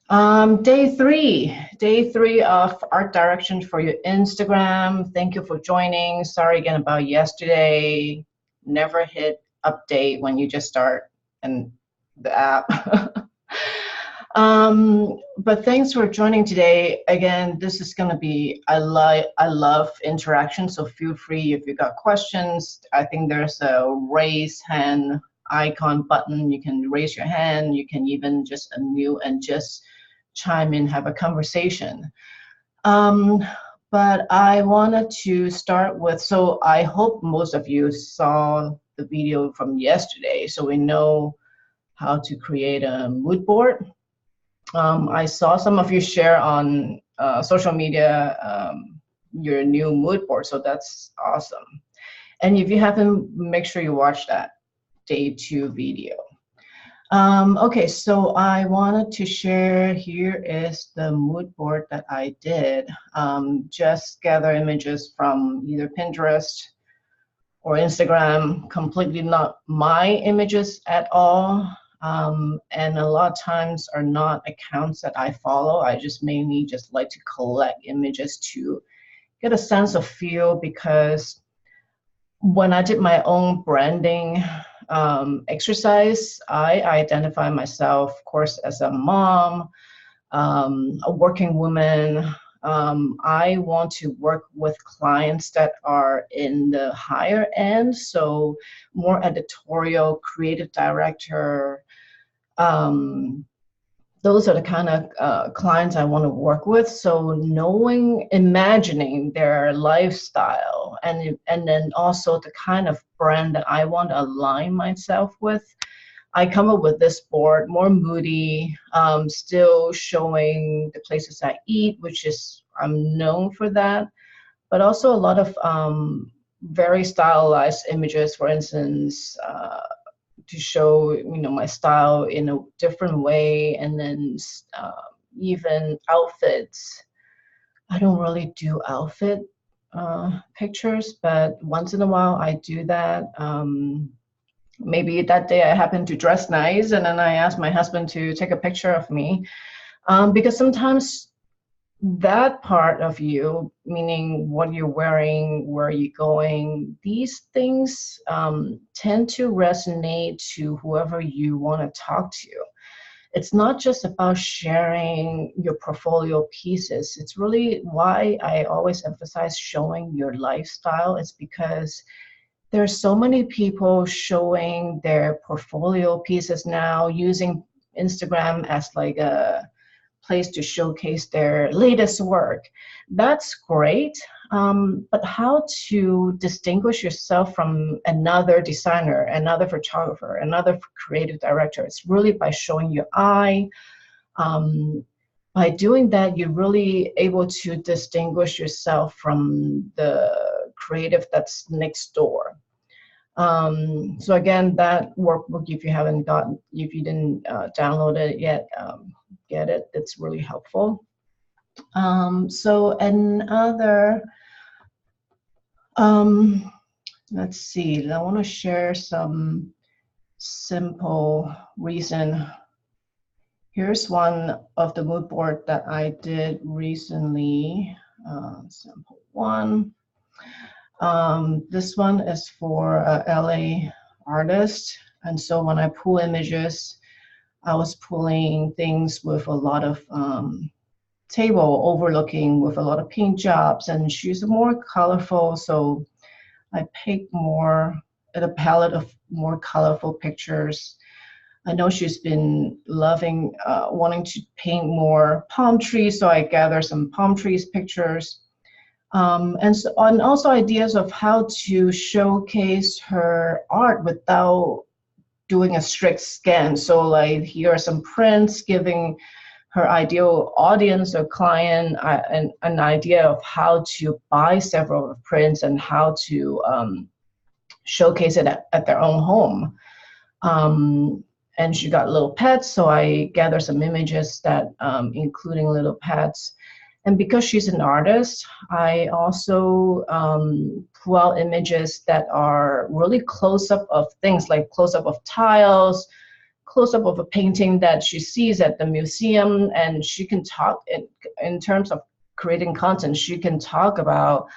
Day three of art direction for your Instagram. Thank you for joining. Sorry again about yesterday. Never hit update when you just start and the app. But thanks for joining today. Again, this is gonna be I love interaction, so feel free if you got questions. I think there's a raise hand icon button. You can raise your hand. You can even just unmute and just chime in, have a conversation. Um, but I wanted to start with, so I hope most of you saw the video from yesterday, so we know how to create a mood board. I saw some of you share on social media your new mood board, so that's awesome. And if you haven't, make sure you watch that day 2 video. Okay, so I wanted to share, here is the mood board that I did. Just gather images from either Pinterest or Instagram, completely not my images at all. And a lot of times are not accounts that I follow. I just mainly just like to collect images to get a sense of feel, because when I did my own branding exercise, I identify myself, of course, as a mom, a working woman. I want to work with clients that are in the higher end, so more editorial, creative director. Um, those are the kind of clients I want to work with. So knowing, imagining their lifestyle, and then also the kind of brand that I want to align myself with, I come up with this board, more moody, still showing the places I eat, which is, I'm known for that, but also a lot of very stylized images, for instance, to show, my style in a different way. And then even outfits. I don't really do outfit pictures, but once in a while I do that. Maybe that day I happen to dress nice, and then I ask my husband to take a picture of me, because sometimes that part of you, meaning what you're wearing, where you're going, these things tend to resonate to whoever you want to talk to. It's not just about sharing your portfolio pieces. It's really why I always emphasize showing your lifestyle. It's because there's so many people showing their portfolio pieces now, using Instagram as like a place to showcase their latest work. That's great, but how to distinguish yourself from another designer, another photographer, another creative director? It's really by showing your eye. By doing that, you're really able to distinguish yourself from the creative that's next door. So again, that workbook, if you didn't download it yet, get it. It's really helpful. So another, let's see, I want to share some simple reason. Here's one of the mood board that I did recently. Sample one. This one is for a LA artist, and so when I pull images, I was pulling things with a lot of table overlooking, with a lot of paint jobs, and she's more colorful, so I picked more at a palette of more colorful pictures. I know she's been loving, wanting to paint more palm trees, so I gathered some palm trees pictures. And also ideas of how to showcase her art without doing a strict scan. So like, here are some prints giving her ideal audience or client an idea of how to buy several prints and how to showcase it at their own home. And she got little pets, so I gathered some images that including little pets. And because she's an artist, I also pull out images that are really close-up of things, like close-up of tiles, close-up of a painting that she sees at the museum, and she can talk in terms of creating content. She can talk about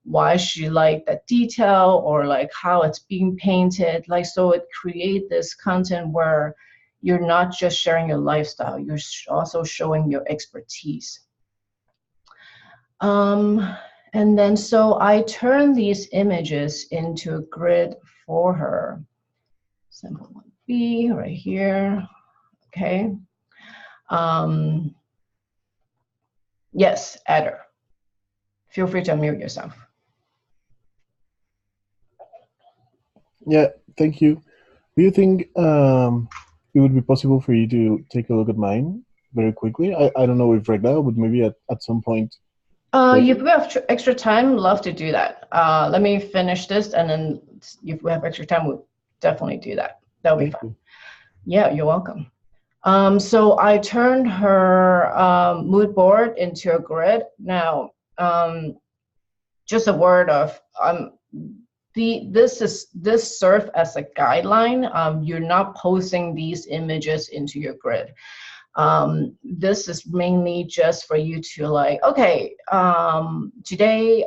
why she liked that detail or like how it's being painted. Like, so it create this content where you're not just sharing your lifestyle, you're also showing your expertise. And then so I turn these images into a grid for her. Sample 1B right here, okay. Yes, Adder. Feel free to unmute yourself. Yeah, thank you. Do you think it would be possible for you to take a look at mine very quickly? I don't know if right now, but maybe at some point. If we have extra time, love to do that. Let me finish this, and then if we have extra time, we'll definitely do that. That'll be fun. Yeah, you're welcome. So I turned her mood board into a grid. Now, just a word of this serves as a guideline. You're not posting these images into your grid. This is mainly just for you to like, okay, today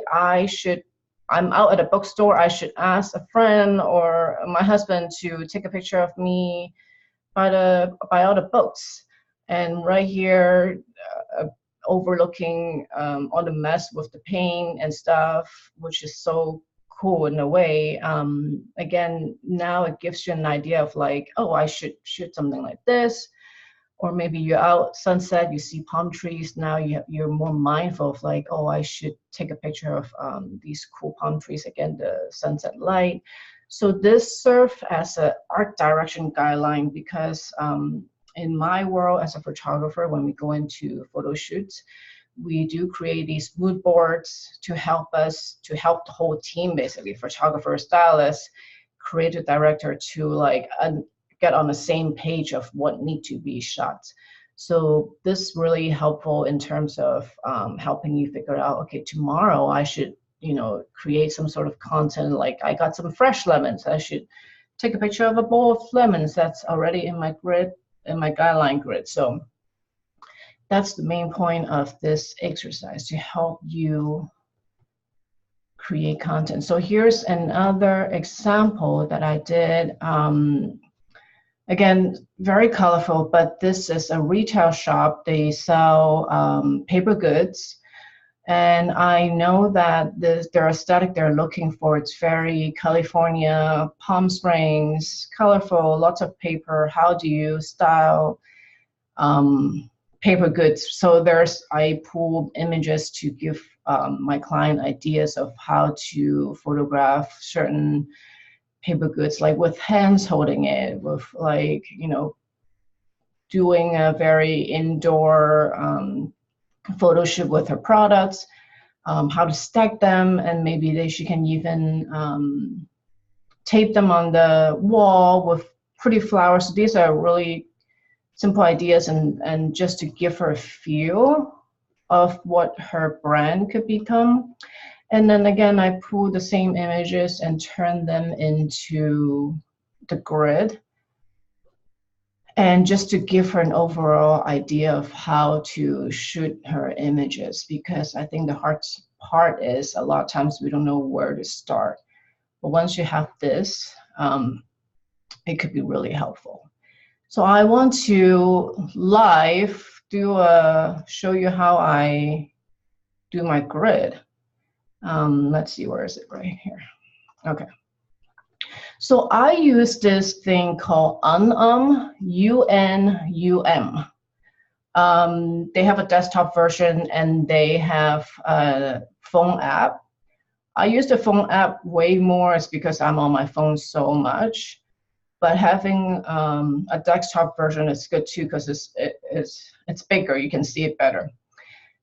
I'm out at a bookstore, I should ask a friend or my husband to take a picture of me by all the books. And right here, overlooking all the mess with the paint and stuff, which is so cool in a way. Again, now it gives you an idea of like, oh, I should shoot something like this. Or maybe you're out sunset, you see palm trees. Now you're more mindful of like, oh, I should take a picture of these cool palm trees, again, the sunset light. So this serves as an art direction guideline because in my world as a photographer, when we go into photo shoots, we do create these mood boards to help us, to help the whole team, basically, photographer, stylist, creative director, to like get on the same page of what need to be shot. So this really helpful in terms of helping you figure out, okay, tomorrow I should, you know, create some sort of content, like I got some fresh lemons, I should take a picture of a bowl of lemons that's already in my grid, in my guideline grid. So that's the main point of this exercise, to help you create content. So here's another example that I did. Again, very colorful, but this is a retail shop. They sell paper goods. And I know that their aesthetic they're looking for, it's very California, Palm Springs, colorful, lots of paper. How do you style paper goods? So I pulled images to give my client ideas of how to photograph certain paper goods, like with hands holding it, with like, you know, doing a very indoor photo shoot with her products, how to stack them, and maybe she can even tape them on the wall with pretty flowers. So these are really simple ideas, and just to give her a feel of what her brand could become. And then again, I pull the same images and turn them into the grid. And just to give her an overall idea of how to shoot her images, because I think the hard part is a lot of times we don't know where to start. But once you have this, it could be really helpful. So I want to live show you how I do my grid. Let's see, where is it? Right here. Okay. So I use this thing called Unum, U-N-U-M. They have a desktop version and they have a phone app. I use the phone app way more, it's because I'm on my phone so much. But having a desktop version is good too, because it's bigger, you can see it better.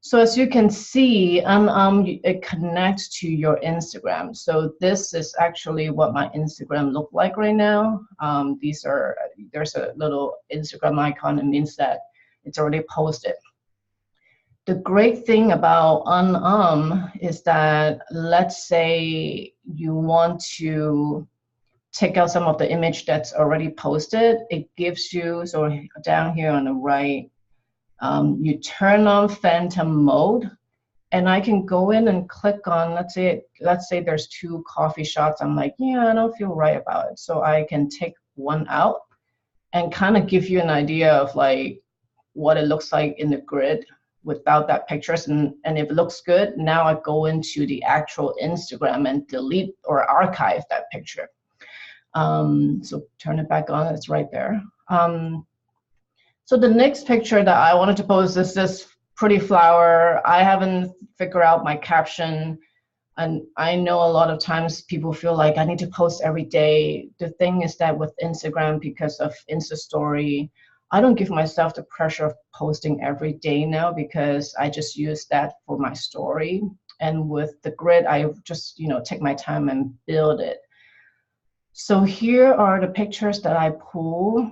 So as you can see, it connects to your Instagram. So this is actually what my Instagram look like right now. There's a little Instagram icon. It means that it's already posted. The great thing about is that, let's say you want to take out some of the image that's already posted, it gives you, so down here on the right, you turn on phantom mode, and I can go in and click on, let's say there's 2 coffee shots. I'm like, yeah, I don't feel right about it. So I can take one out and kind of give you an idea of like what it looks like in the grid without that pictures. And if it looks good, now I go into the actual Instagram and delete or archive that picture. So turn it back on, it's right there. So the next picture that I wanted to post is this pretty flower. I haven't figured out my caption, and I know a lot of times people feel like I need to post every day. The thing is that with Instagram, because of Insta Story, I don't give myself the pressure of posting every day now, because I just use that for my story. And with the grid, I just take my time and build it. So here are the pictures that I pull,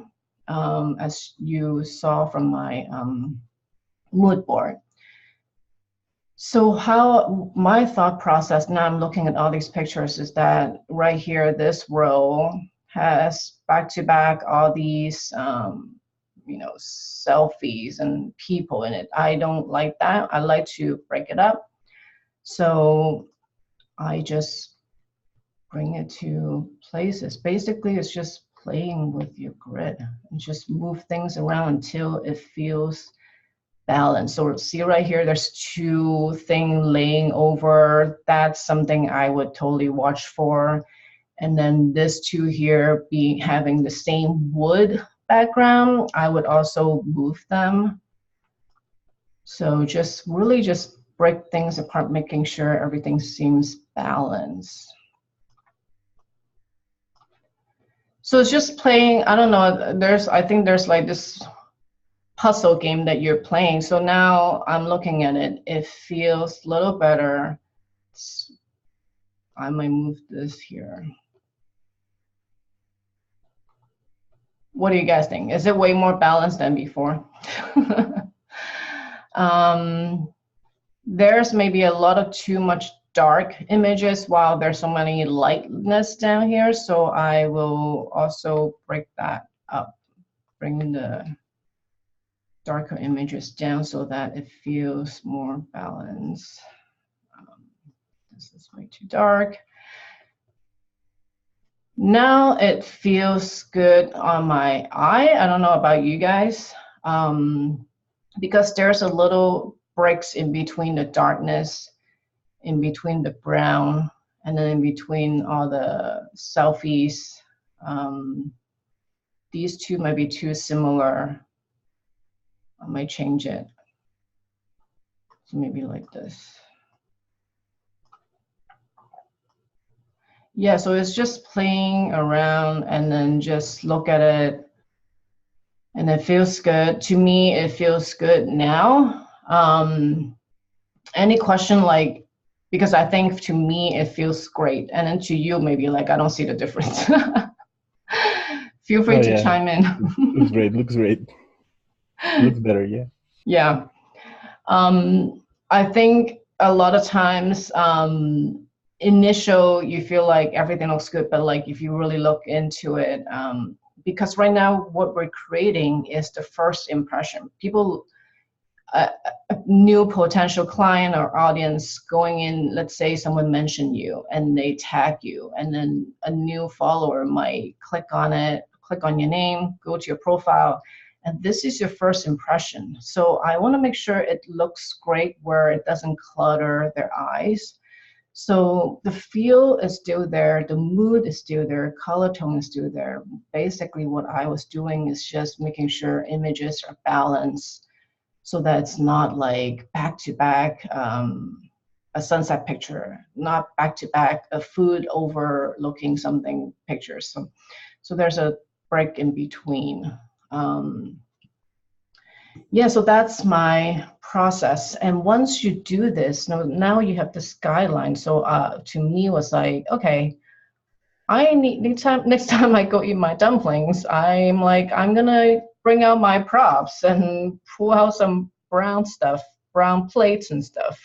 as you saw from my mood board. So how my thought process, now I'm looking at all these pictures, is that right here, this row has back-to-back all these selfies and people in it. I don't like that. I like to break it up. So I just bring it to places. Basically, it's just playing with your grid and just move things around until it feels balanced. So see right here, there's 2 things laying over. That's something I would totally watch for. And then this 2 here having the same wood background, I would also move them. So just really just break things apart, making sure everything seems balanced. So it's just playing, I don't know, I think there's like this puzzle game that you're playing. So now I'm looking at it, it feels a little better. I might move this here. What do you guys think? Is it way more balanced than before? There's maybe a lot of too much dark images while there's so many lightness down here. So I will also break that up, bring the darker images down so that it feels more balanced. This is way too dark. Now it feels good on my eye. I don't know about you guys, because there's a little breaks in between the darkness, in between the brown, and then in between all the selfies. These 2 might be too similar. I might change it. So maybe like this. Yeah, so it's just playing around and then just look at it. And it feels good. To me, it feels good now. Any question, like, because I think to me, it feels great. And then to you, maybe like, I don't see the difference. Feel free to chime in. Looks great, looks great. Looks better, yeah. Yeah. I think a lot of times, initial, you feel like everything looks good, but like if you really look into it, because right now what we're creating is the first impression. People, a new potential client or audience going in, let's say someone mentioned you and they tag you, and then a new follower might click on it, click on your name, go to your profile, and this is your first impression. So I want to make sure it looks great where it doesn't clutter their eyes. So the feel is still there, the mood is still there, color tone is still there. Basically what I was doing is just making sure images are balanced so that it's not like back-to-back a sunset picture, not back-to-back a food overlooking something pictures. So there's a break in between. Yeah, so that's my process. And once you do this, now you have the skyline. So to me, it was like, okay, I need next time I go eat my dumplings, I'm like, I'm gonna bring out my props and pull out some brown stuff, brown plates and stuff.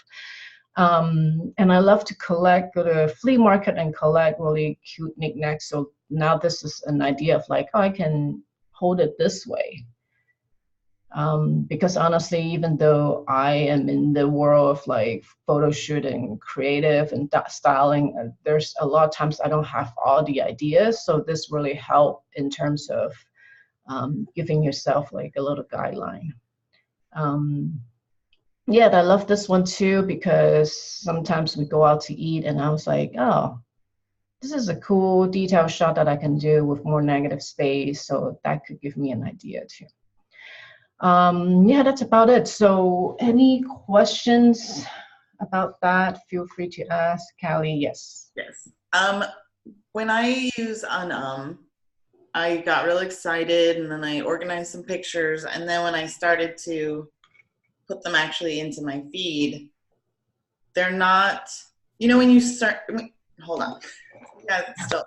And I love to collect, go to a flea market and collect really cute knickknacks. So now this is an idea of like, oh, I can hold it this way. Because honestly, even though I am in the world of like photo shooting, creative and styling, there's a lot of times I don't have all the ideas. So this really helped in terms of giving yourself like a little guideline. Yeah, I love this one too, because sometimes we go out to eat and I was like, oh, this is a cool detail shot that I can do with more negative space. So that could give me an idea too. Yeah, that's about it. So any questions about that? Feel free to ask. Callie, yes. Yes. When I use I got really excited and then I organized some pictures. And then when I started to put them actually into my feed, they're not, when you start, hold on. Yeah, still.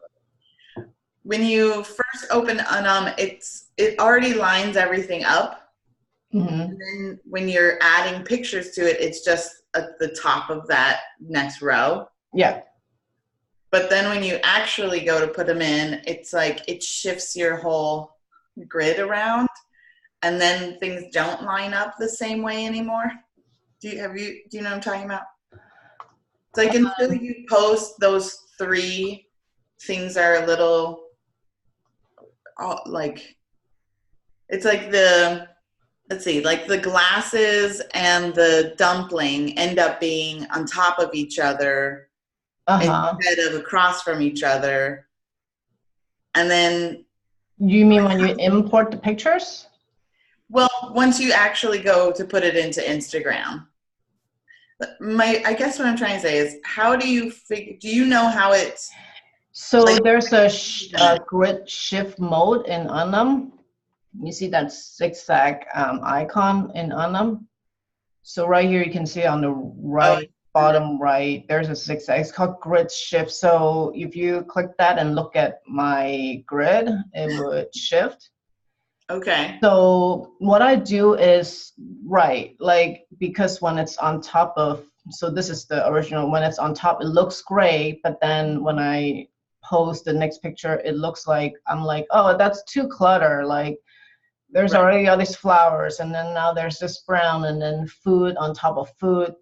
When you first open it already lines everything up. Mm-hmm. And then when you're adding pictures to it, it's just at the top of that next row. Yeah. But then when you actually go to put them in, it's like it shifts your whole grid around, and then things don't line up the same way anymore. Do you know what I'm talking about? It's like until you post those 3 things are a little like, it's like like the glasses and the dumpling end up being on top of each other instead of across from each other. And then... You mean when you import the pictures? Well, once you actually go to put it into Instagram. I guess what I'm trying to say is, how do you do you know how it's... So like, there's a grid shift mode in Unum. You see that zigzag icon in Unum. So right here, you can see on the right, bottom right, there's a zigzag. It's called grid shift. So if you click that and look at my grid, it would shift. Okay. So what I do is, because when it's on top of, so this is the original, when it's on top, it looks great. But then when I post the next picture, it looks like, I'm like, oh, that's too clutter. Like, there's already all these flowers, and then now there's this brown, and then food on top of food.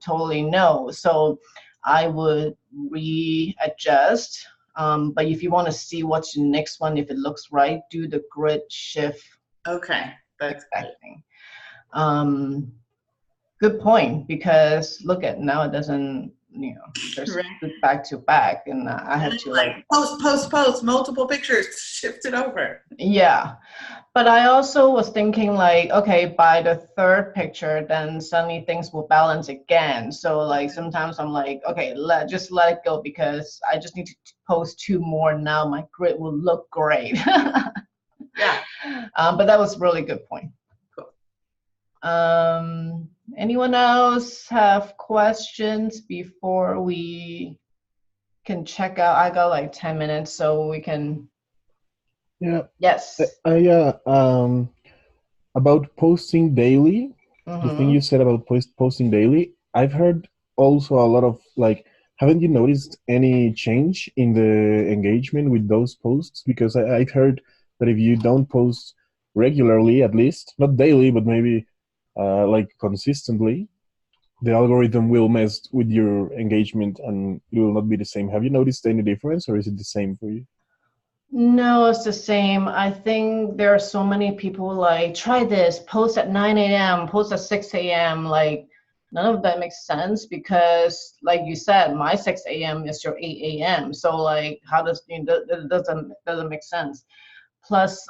Totally no. So I would readjust. But if you want to see what's the next one, if it looks right, do the grid shift. Okay, that's exactly. Good point, because look at now it doesn't. There's back to back, and I have to like post multiple pictures, shift it over. Yeah. But I also was thinking like, okay, by the 3rd picture, then suddenly things will balance again. So like sometimes I'm like, okay, just let it go, because I just need to post 2 more. Now my grid will look great. Yeah. But that was a really good point. Cool. Anyone else have questions before we can check out? I got like 10 minutes, so we can. Yeah. Yes. About posting daily, the thing you said about posting daily, I've heard also a lot of like, haven't you noticed any change in the engagement with those posts? Because I've heard that if you don't post regularly, at least, not daily, but maybe like consistently, the algorithm will mess with your engagement and it will not be the same. Have you noticed any difference, or is it the same for you? No, it's the same. I think there are so many people like, try this, post at 9 a.m., post at 6 a.m. Like, none of that makes sense, because like you said, my 6 a.m. is your 8 a.m. So like, how does, it doesn't make sense. Plus,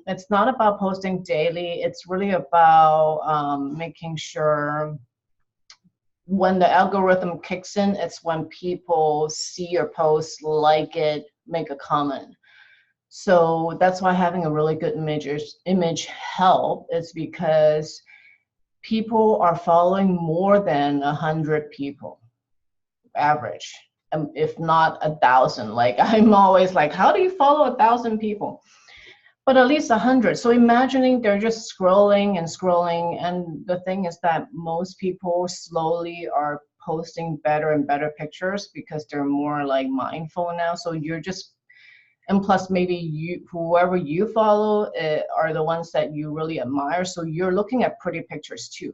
it's not about posting daily. It's really about making sure when the algorithm kicks in, it's when people see your post, like it, make a comment. So that's why having a really good image help, is because people are following more than 100 people, average, if not 1,000. Like, I'm always like, how do you follow 1,000 people? But at least 100. So imagining they're just scrolling and scrolling. And the thing is that most people slowly are posting better and better pictures, because they're more like mindful now. So you're just, And plus maybe whoever you follow are the ones that you really admire. So you're looking at pretty pictures too.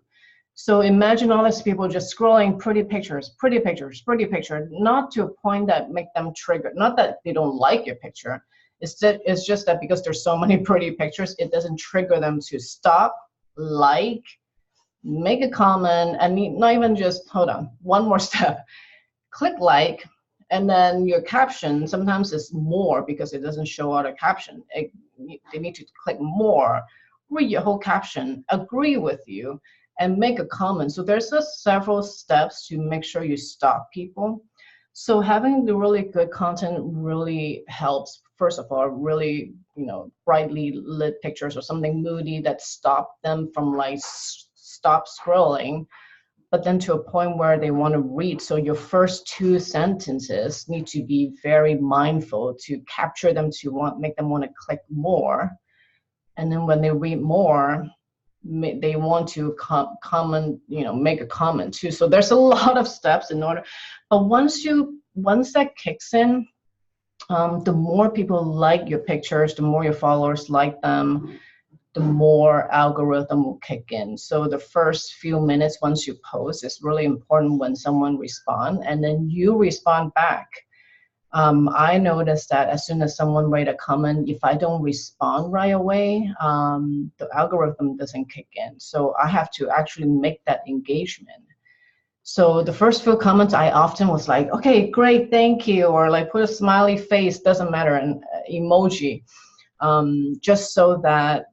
So imagine all these people just scrolling pretty pictures, pretty pictures, pretty picture, not to a point that make them trigger, not that they don't like your picture. It's just that because there's so many pretty pictures, it doesn't trigger them to stop, like, make a comment, and not even just, hold on, one more step. Click like, and then your caption, sometimes it's more because it doesn't show out a caption. They need to click more, read your whole caption, agree with you, and make a comment. So there's several steps to make sure you stop people. So having the really good content really helps. First of all, really, brightly lit pictures or something moody that stop them from like stop scrolling, but then to a point where they want to read. So your first 2 sentences need to be very mindful to capture them, to make them want to click more. And then when they read more, they want to comment, make a comment too. So there's a lot of steps in order, but once that kicks in, the more people like your pictures, the more your followers like them, the more algorithm will kick in. So the first few minutes once you post is really important when someone responds, and then you respond back. I noticed that as soon as someone write a comment, if I don't respond right away, the algorithm doesn't kick in. So I have to actually make that engagement. So the first few comments, I often was like, okay, great, thank you, or like put a smiley face, doesn't matter, an emoji, just so that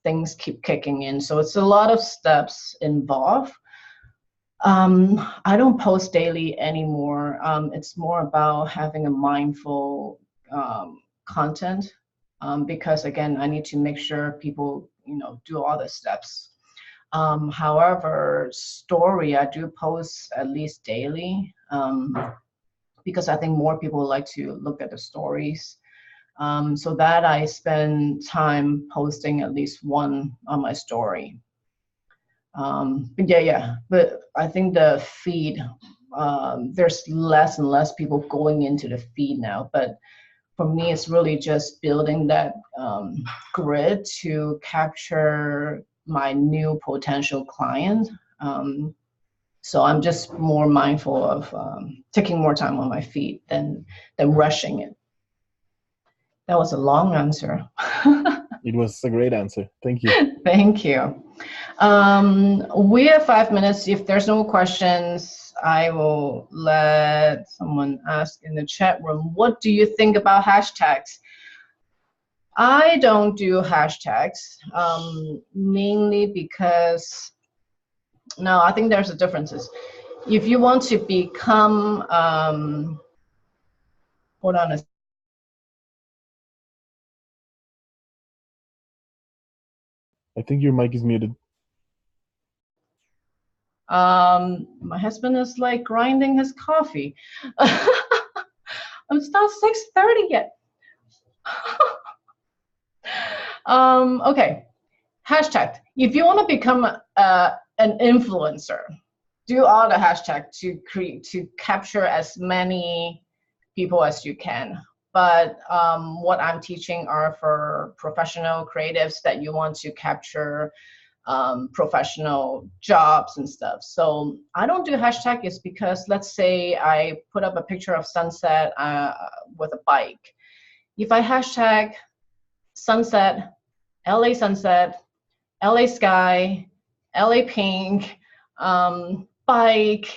things keep kicking in. So it's a lot of steps involved. I don't post daily anymore. It's more about having a mindful content because again, I need to make sure people, do all the steps. However, story, I do post at least daily because I think more people like to look at the stories. So that I spend time posting at least one on my story. But I think the feed, there's less and less people going into the feed now, but for me, it's really just building that grid to capture my new potential client. So I'm just more mindful of taking more time on my feed than rushing it. That was a long answer. It was a great answer. Thank you. Thank you. We have 5 minutes. If there's no questions, I will let someone ask in the chat room. What do you think about hashtags? I don't do hashtags, mainly because, no, I think there's a differences. If you want to become, hold on a second. I think your mic is muted. My husband is like grinding his coffee. It's not 6:30 yet. Okay, hashtag. If you want to become an influencer, do all the hashtag to capture as many people as you can. But what I'm teaching are for professional creatives that you want to capture professional jobs and stuff. So I don't do hashtag is because let's say I put up a picture of sunset with a bike. If I hashtag sunset, LA sunset, LA sky, LA pink, bike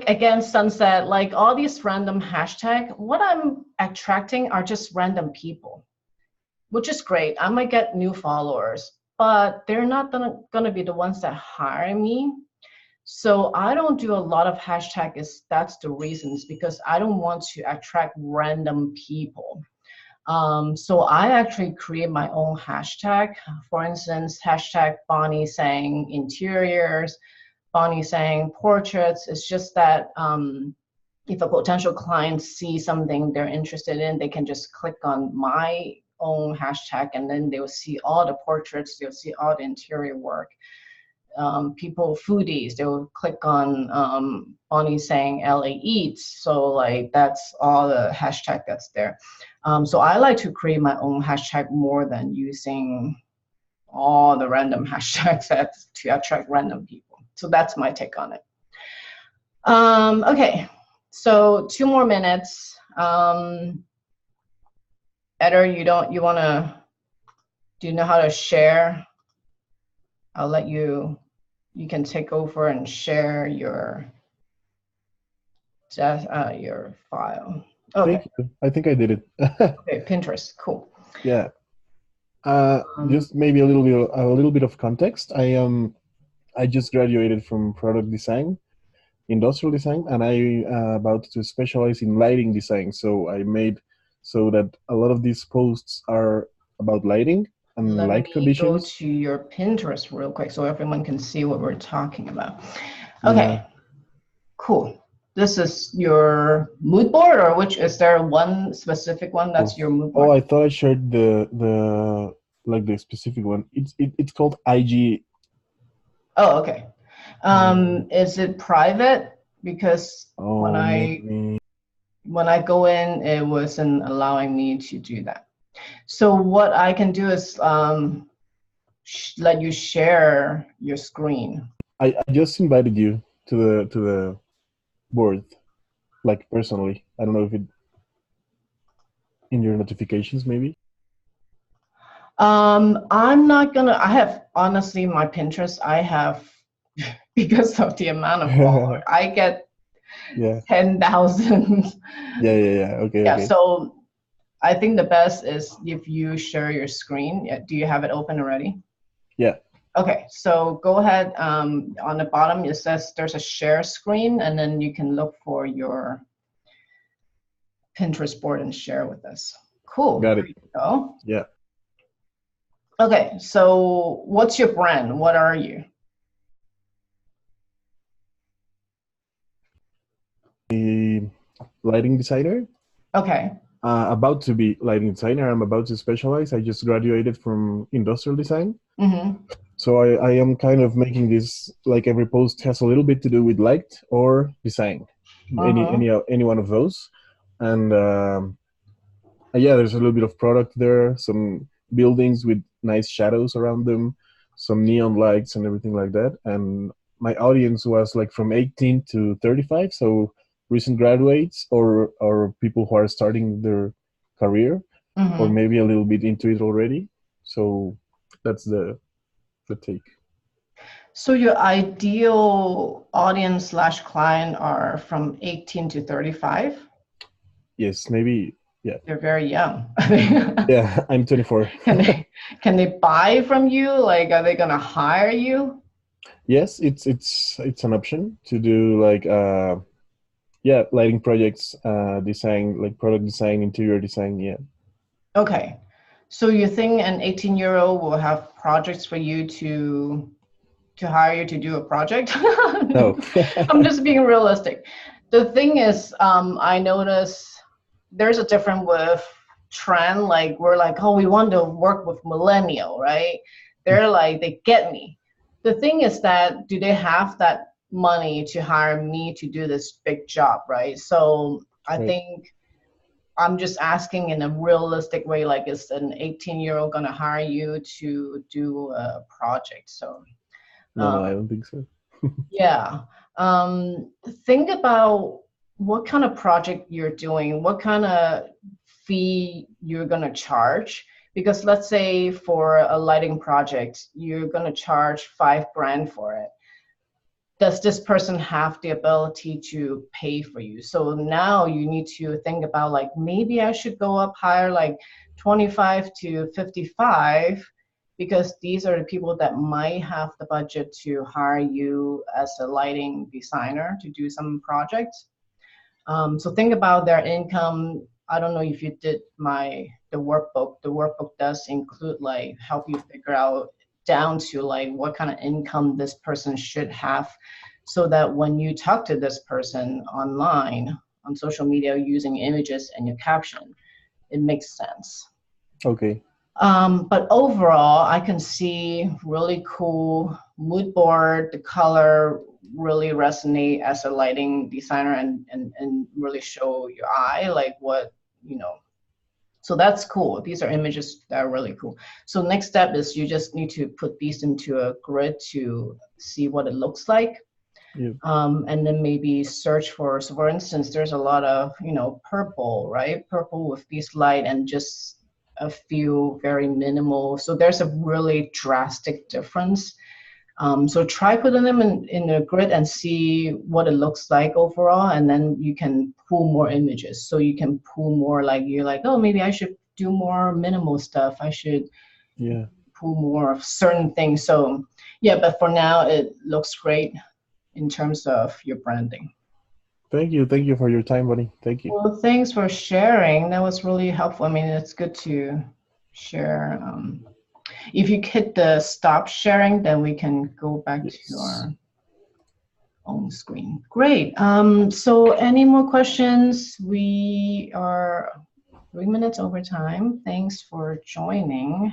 against sunset, like all these random hashtags, what I'm attracting are just random people, which is great. I might get new followers, but they're not gonna be the ones that hire me. So I don't do a lot of hashtags. That's the reasons, because I don't want to attract random people. So I actually create my own hashtag. For instance, hashtag Bonnie Tsang interiors, Bonnie Tsang portraits. It's just that if a potential client sees something they're interested in, they can just click on my own hashtag and then they'll see all the portraits, they'll see all the interior work. people, foodies, they will click on Bonnie saying LA Eats. So like that's all the hashtag that's there. So I like to create my own hashtag more than using all the random hashtags to attract random people. So that's my take on it. Okay, so 2 more minutes. Eder, do you know how to share? I'll let you can take over and share your file. Okay. Thank you. I think I did it. Okay, Pinterest, cool. Yeah. Just maybe a little bit of context. I just graduated from product design, industrial design, and I about to specialize in lighting design. So I made so that a lot of these posts are about lighting and light conditions. Let me go to your Pinterest real quick so everyone can see what we're talking about. Okay, yeah. Cool. This is your mood board, or which is there one specific one that's your mood board? Oh, I thought I shared the specific one. It's called IG. Oh, okay. Is it private? Because when I go in, it wasn't allowing me to do that. So what I can do is let you share your screen. I just invited you to the board, like personally. I don't know if it in your notifications maybe. I'm not gonna. I have honestly my Pinterest. I have because of the amount of followers. I get 10,000. Yeah. Okay. Yeah. Okay. So I think the best is if you share your screen. Do you have it open already? Yeah. Okay, so go ahead. On the bottom, it says there's a share screen, and then you can look for your Pinterest board and share with us. Cool. Got it. There you go. Yeah. Okay, so what's your brand? What are you? A lighting designer. Okay. About to be lighting designer. I'm about to specialize. I just graduated from industrial design. Mm-hmm. So I am kind of making this, like every post has a little bit to do with light or design, any one of those. And yeah, there's a little bit of product there, some buildings with nice shadows around them, some neon lights and everything like that. And my audience was like from 18 to 35, so recent graduates or people who are starting their career, or maybe a little bit into it already. So that's the take. So your ideal audience / client are from 18 to 35? Yes, maybe. Yeah. They're very young. Yeah, I'm 24. Can they buy from you? Like, are they gonna hire you? Yes, it's an option to do like lighting projects, design, like product design, interior design. Yeah. Okay. So you think an 18-year-old will have projects for you to hire you to do a project? No. I'm just being realistic. The thing is, I notice there's a different with trend. Like we're like, oh, we want to work with millennial, right? They're like, they get me. The thing is that, do they have that money to hire me to do this big job, right? So I think I'm just asking in a realistic way, like, is an 18-year-old gonna hire you to do a project? So no, I don't think so. Yeah. Think about what kind of project you're doing, what kind of fee you're gonna charge. Because let's say for a lighting project, you're gonna charge $5,000 for it. Does this person have the ability to pay for you? So now you need to think about, like, maybe I should go up higher, like 25 to 55, because these are the people that might have the budget to hire you as a lighting designer to do some projects. So think about their income. I don't know if you did the workbook. The workbook does include, like, help you figure out down to like what kind of income this person should have, so that when you talk to this person online on social media using images and your caption, it makes sense. Okay. But overall, I can see really cool mood board, the color really resonate as a lighting designer and really show your eye like what, you know. So that's cool. These are images that are really cool. So next step is you just need to put these into a grid to see what it looks like. Yeah. And then maybe search for, so for instance, there's a lot of, you know, purple, right? Purple with these light and just a few very minimal. So there's a really drastic difference. So try putting them in a grid and see what it looks like overall, and then you can pull more images. So you can pull more, like you're like, oh, maybe I should do more minimal stuff. I should pull more of certain things. So yeah, but for now it looks great in terms of your branding. Thank you for your time, Bonnie. Thank you. Well, thanks for sharing. That was really helpful. I mean, it's good to share. If you hit the stop sharing, then we can go back to our own screen. Great. So any more questions? We are 3 minutes over time. Thanks for joining.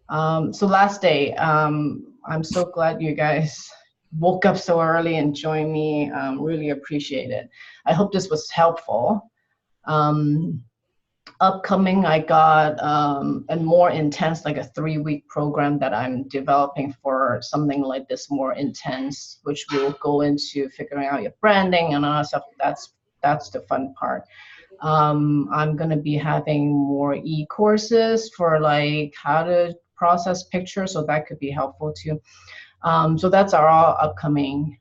So last day, I'm so glad you guys woke up so early and joined me. Really appreciate it. I hope this was helpful. Upcoming, I got a more intense, like a 3-week program that I'm developing for something like this, more intense, which will go into figuring out your branding and all that stuff. That's the fun part. I'm gonna be having more e-courses for like how to process pictures, so that could be helpful too. So that's our all upcoming.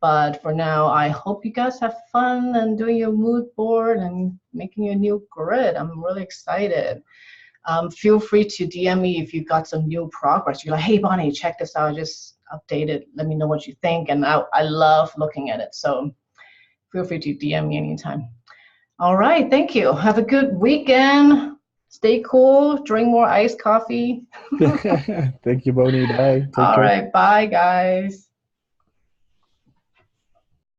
But for now, I hope you guys have fun and doing your mood board and making your new grid. I'm really excited. Feel free to DM me if you got some new progress. You're like, hey, Bonnie, check this out. I just updated. Let me know what you think. And I love looking at it. So feel free to DM me anytime. All right. Thank you. Have a good weekend. Stay cool. Drink more iced coffee. Thank you, Bonnie. Bye. Take All care. right. Bye, guys.